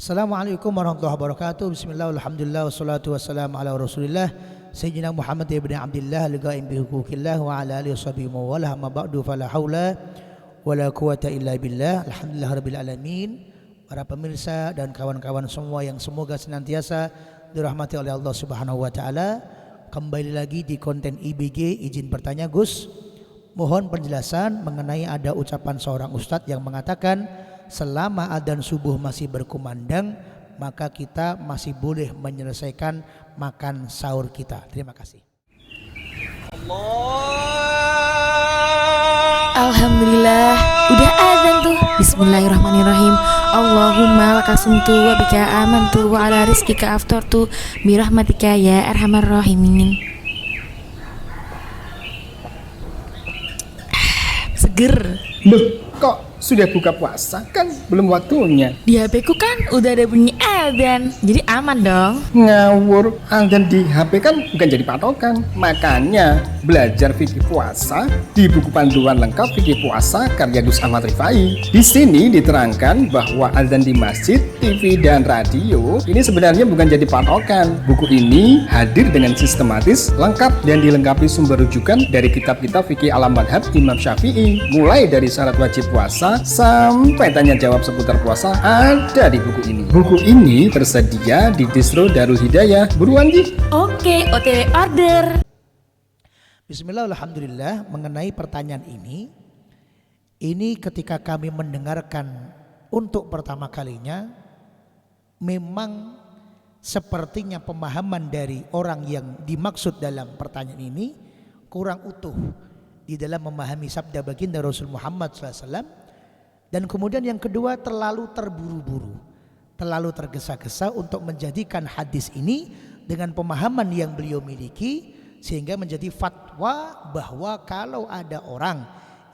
Assalamualaikum warahmatullahi wabarakatuh. Bismillah, alhamdulillah, wassalatu wassalamu ala rasulillah Sayyidina Muhammad ibn Abdillah al-ghaim bi hukukillah wa ala alihi washabihi wa wala ma ba'du fala haula wala quwata illa billah. Alhamdulillah rabbil alamin. Para pemirsa dan kawan-kawan semua yang semoga senantiasa dirahmati oleh Allah Subhanahu wa taala. Kembali lagi di konten IBG. Izin bertanya Gus, mohon penjelasan mengenai ada ucapan seorang ustadz yang mengatakan selama adzan subuh masih berkumandang maka kita masih boleh menyelesaikan makan sahur kita. Terima kasih. Alhamdulillah, udah adzan tuh. Bismillahirrahmanirrahim. Allahumma lakasumtu wa bika amantu wa ala rizkika aftartu birahmatika ya arhamar rahimin. Seger. Loh, kok sudah buka puasa? Kan belum waktunya. Di HP ku kan udah ada bunyi adzan, jadi aman dong. Ngawur, adzan di HP kan bukan jadi patokan. Makanya belajar fikih puasa di buku panduan lengkap fikih puasa karya Gus Ahmad Rifai. Di sini diterangkan bahwa adzan di masjid, TV dan radio ini sebenarnya bukan jadi patokan. Buku ini hadir dengan sistematis, lengkap dan dilengkapi sumber rujukan dari kitab-kitab fikih ala madhab Imam Syafi'i. Mulai dari syarat wajib puasa sampai tanya jawab seputar puasa ada di buku ini. Buku ini tersedia di distro Darul Hidayah. Buruan Ji. Oke, OTW order. Bismillah, alhamdulillah. Mengenai pertanyaan ini ketika kami mendengarkan untuk pertama kalinya, memang sepertinya pemahaman dari orang yang dimaksud dalam pertanyaan ini kurang utuh di dalam memahami sabda baginda Rasul Muhammad SAW. Dan kemudian yang kedua, terlalu terburu-buru, terlalu tergesa-gesa untuk menjadikan hadis ini dengan pemahaman yang beliau miliki, sehingga menjadi fatwa bahwa kalau ada orang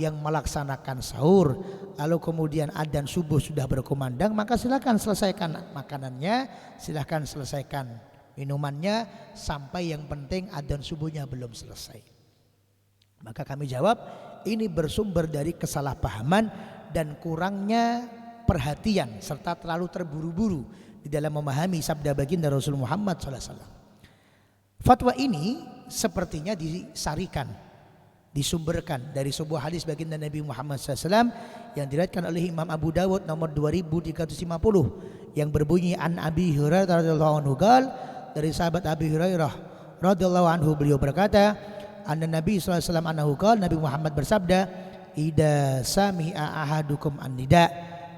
yang melaksanakan sahur lalu kemudian adzan subuh sudah berkumandang, maka silakan selesaikan makanannya, silakan selesaikan minumannya, sampai yang penting adzan subuhnya belum selesai. Maka kami jawab, ini bersumber dari kesalahpahaman dan kurangnya perhatian serta terlalu terburu-buru di dalam memahami sabda baginda Rasul Muhammad SAW. Fatwa ini sepertinya disarikan, disumberkan dari sebuah hadis baginda Nabi Muhammad SAW yang diriwayatkan oleh Imam Abu Dawud nomor 2350 yang berbunyi an Abi Hurairah radhiyallahu anhu dari sahabat Abi Hurairah radhiyallahu anhu, beliau berkata, anna Nabi sallallahu alaihi wasallam annahu qala, Nabi Muhammad bersabda, idza sami'a ahadukum an-nida,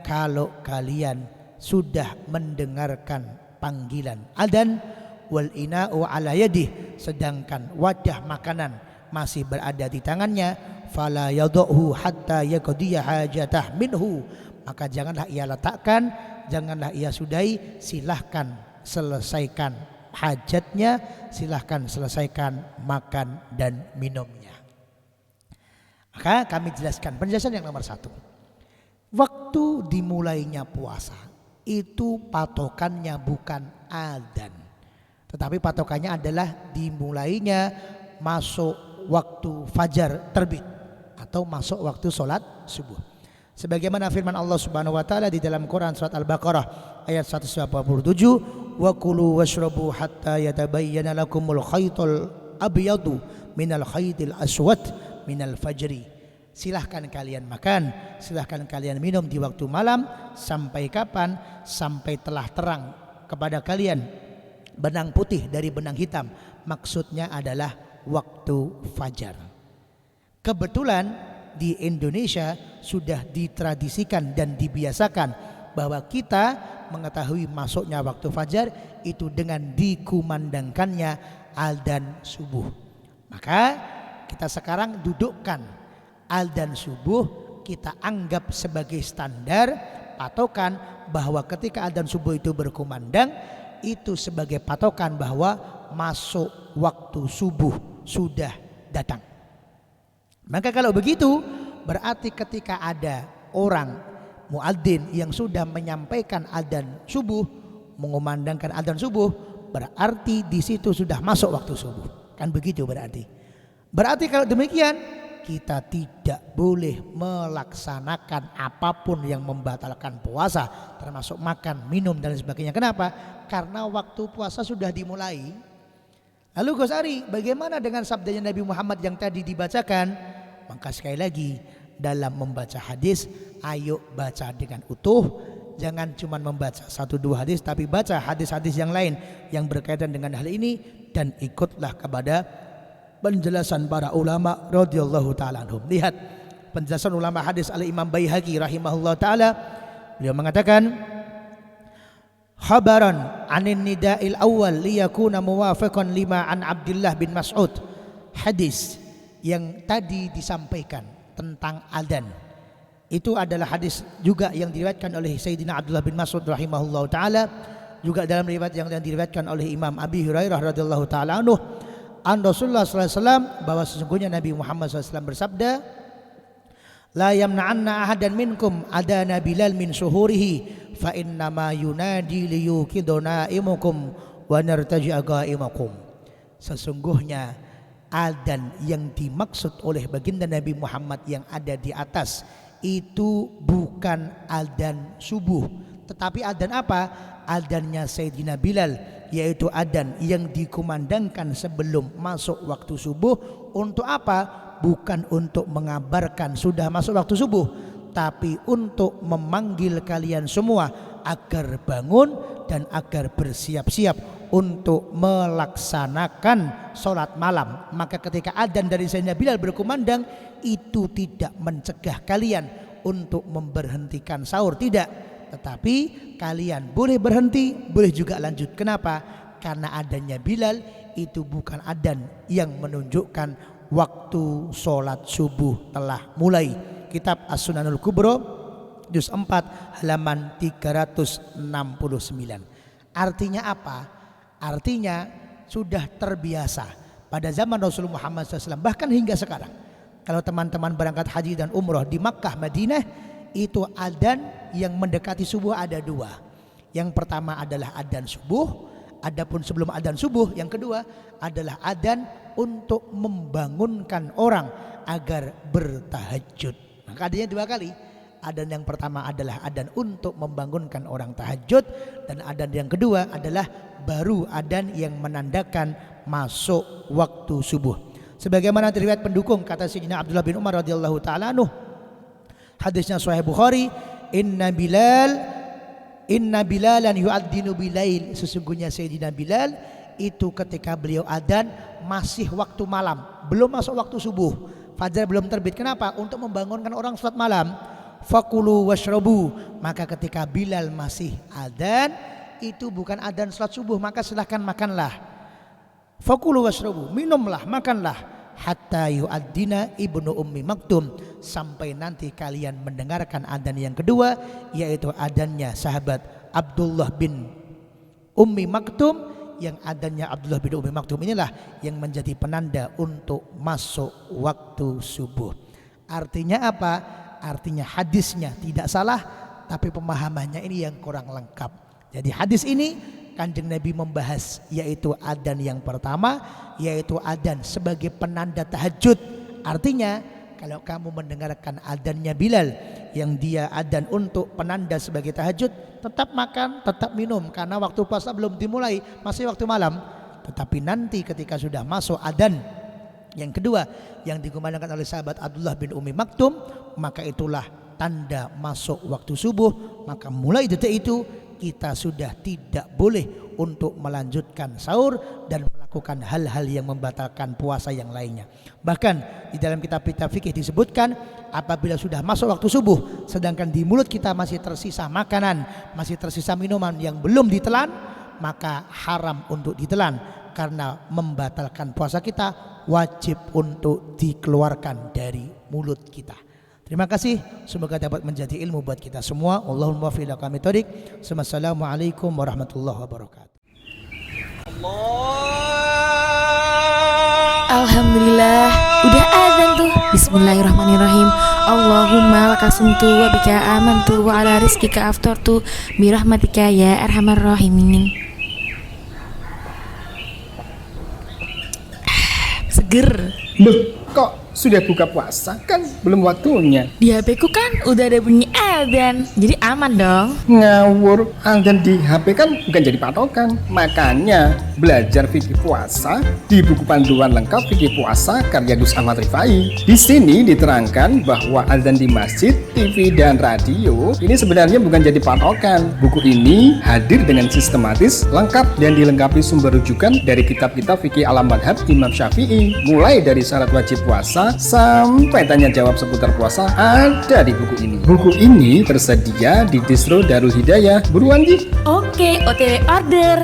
kalau kalian sudah mendengarkan panggilan adzan, wal ina'u ala yadih, sedangkan wadah makanan masih berada di tangannya, fala yadhuhu hatta yaqdiya hajatah minhu, maka janganlah ia letakkan, janganlah ia sudahi, silahkan selesaikan hajatnya, silahkan selesaikan makan dan minumnya. Maka kami jelaskan penjelasan yang nomor satu, waktu dimulainya puasa itu patokannya bukan adzan, tetapi patokannya adalah dimulainya masuk waktu fajar terbit atau masuk waktu sholat subuh. Sebagaimana firman Allah Subhanahu wa taala di dalam Quran surat Al-Baqarah ayat 187, wa kulu washrabu hatta yatabayyana lakumul khaytul abyadu minal khaytil aswad minal fajri. Silahkan kalian makan, silahkan kalian minum di waktu malam. Sampai kapan? Sampai telah terang kepada kalian benang putih dari benang hitam. Maksudnya adalah waktu fajar. Kebetulan di Indonesia sudah ditradisikan dan dibiasakan bahwa kita mengetahui masuknya waktu fajar itu dengan dikumandangkannya adzan subuh. Maka kita sekarang dudukkan adzan subuh, kita anggap sebagai standar patokan bahwa ketika adzan subuh itu berkumandang, itu sebagai patokan bahwa masuk waktu subuh sudah datang. Maka kalau begitu berarti ketika ada orang muadzin yang sudah menyampaikan adzan subuh, mengumandangkan adzan subuh, berarti di situ sudah masuk waktu subuh. Kan begitu berarti. Berarti kalau demikian kita tidak boleh melaksanakan apapun yang membatalkan puasa, termasuk makan, minum dan sebagainya. Kenapa? Karena waktu puasa sudah dimulai. Lalu Gus Ari, bagaimana dengan sabdanya Nabi Muhammad yang tadi dibacakan? Maka sekali lagi, dalam membaca hadis, ayo baca dengan utuh. Jangan cuma membaca 1-2 hadis, tapi baca hadis-hadis yang lain yang berkaitan dengan hal ini, dan ikutlah kepada penjelasan para ulama radhiyallahu taala anhum. Lihat penjelasan ulama hadis Al-Imam Baihaqi rahimahullah taala. Beliau mengatakan, khabaran anin nida'il awal liyakuna muwafiqan lima an Abdullah bin Mas'ud. Hadis yang tadi disampaikan tentang adzan itu adalah hadis juga yang diriwayatkan oleh Sayyidina Abdullah bin Mas'ud rahimahullah taala, juga dalam riwayat yang diriwayatkan oleh Imam Abi Hurairah radhiyallahu taala anhu an Rasulullah sallallahu alaihi wasallam, bahwa sesungguhnya Nabi Muhammad SAW bersabda, la yamna'anna ahadan minkum adana Bilal min suhurihi fa innama yunadi liyukiduna imukum wa nartaji'a qaimakum. Sesungguhnya adzan yang dimaksud oleh baginda Nabi Muhammad yang ada di atas itu bukan adzan subuh, tetapi adzan apa? Adzannya Sayyidina Bilal, yaitu adzan yang dikumandangkan sebelum masuk waktu subuh. Untuk apa? Bukan untuk mengabarkan sudah masuk waktu subuh, tapi untuk memanggil kalian semua agar bangun dan agar bersiap-siap untuk melaksanakan sholat malam. Maka ketika adzan dari Sayyidina Bilal berkumandang, itu tidak mencegah kalian untuk memberhentikan sahur, tidak, tetapi kalian boleh berhenti, boleh juga lanjut. Kenapa? Karena adanya Bilal itu bukan adzan yang menunjukkan waktu sholat subuh telah mulai. Kitab As-Sunanul Kubra juz 4 halaman 369. Artinya apa? Artinya sudah terbiasa pada zaman Rasulullah Muhammad SAW, bahkan hingga sekarang. Kalau teman-teman berangkat haji dan umroh di Makkah, Madinah, itu adzan yang mendekati subuh ada 2. Yang pertama adalah adzan subuh, adapun sebelum adzan subuh yang kedua adalah adzan untuk membangunkan orang agar bertahajud. Maka adanya 2 kali. Adzan yang pertama adalah adzan untuk membangunkan orang tahajud, dan adzan yang kedua adalah baru adzan yang menandakan masuk waktu subuh. Sebagaimana riwayat pendukung kata Sayyidina Abdullah bin Umar radhiyallahu taala anhu, hadisnya Sahih Bukhari, inna Bilalan yu'adzinu bilail. Sesungguhnya Sayyidina Bilal itu ketika beliau adzan masih waktu malam, belum masuk waktu subuh, fajar belum terbit. Kenapa? Untuk membangunkan orang salat malam. Fakulu washrabu, maka ketika Bilal masih adzan, itu bukan adzan salat subuh, maka silahkan makanlah. Fakulu washrabu, minumlah, makanlah, hatta yu'addina ibnu ummi maktum, sampai nanti kalian mendengarkan adzan yang kedua, yaitu adzannya sahabat Abdullah bin Ummi Maktum. Yang adzannya Abdullah bin Ummi Maktum inilah yang menjadi penanda untuk masuk waktu subuh. Artinya apa? Artinya hadisnya tidak salah, tapi pemahamannya ini yang kurang lengkap. Jadi hadis ini Kanjeng Nabi membahas yaitu adzan yang pertama, yaitu adzan sebagai penanda tahajud. Artinya kalau kamu mendengarkan adzannya Bilal yang dia adzan untuk penanda sebagai tahajud, tetap makan, tetap minum, karena waktu puasa belum dimulai, masih waktu malam. Tetapi nanti ketika sudah masuk adzan yang kedua yang dikumandangkan oleh sahabat Abdullah bin Ummi Maktum, maka itulah tanda masuk waktu subuh. Maka mulai detik itu kita sudah tidak boleh untuk melanjutkan sahur dan melakukan hal-hal yang membatalkan puasa yang lainnya. Bahkan di dalam kitab-kitab fikih disebutkan, apabila sudah masuk waktu subuh sedangkan di mulut kita masih tersisa makanan, masih tersisa minuman yang belum ditelan, maka haram untuk ditelan, karena membatalkan puasa kita, wajib untuk dikeluarkan dari mulut kita. Terima kasih, semoga dapat menjadi ilmu buat kita semua. Allahumma waffiq laka mithodik. Assalamualaikum warahmatullahi wabarakatuh. Alhamdulillah, udah adzan tuh. Bismillahirrahmanirrahim. Allahumma lakasumtu wa bika amantu wa ala rizkika aftartu birahmatika ya arhamar rahimin. Seger. Loh, kok sudah buka puasa kan belum waktunya. Di HP ku kan udah ada bunyi adzan, jadi aman dong. Ngawur, azan di HP kan bukan jadi patokan. Makanya belajar fikih puasa di buku panduan lengkap fikih puasa karya Gus Ahmad Rifai. Di sini diterangkan bahwa azan di masjid, TV dan radio ini sebenarnya bukan jadi patokan. Buku ini hadir dengan sistematis, lengkap dan dilengkapi sumber rujukan dari kitab-kitab fikih ala madhab Imam Syafi'i. Mulai dari syarat wajib puasa sampai tanya jawab seputar puasa ada di buku ini. Buku ini tersedia di distro Darul Hidayah. Buruan Ji. Oke, OTW order.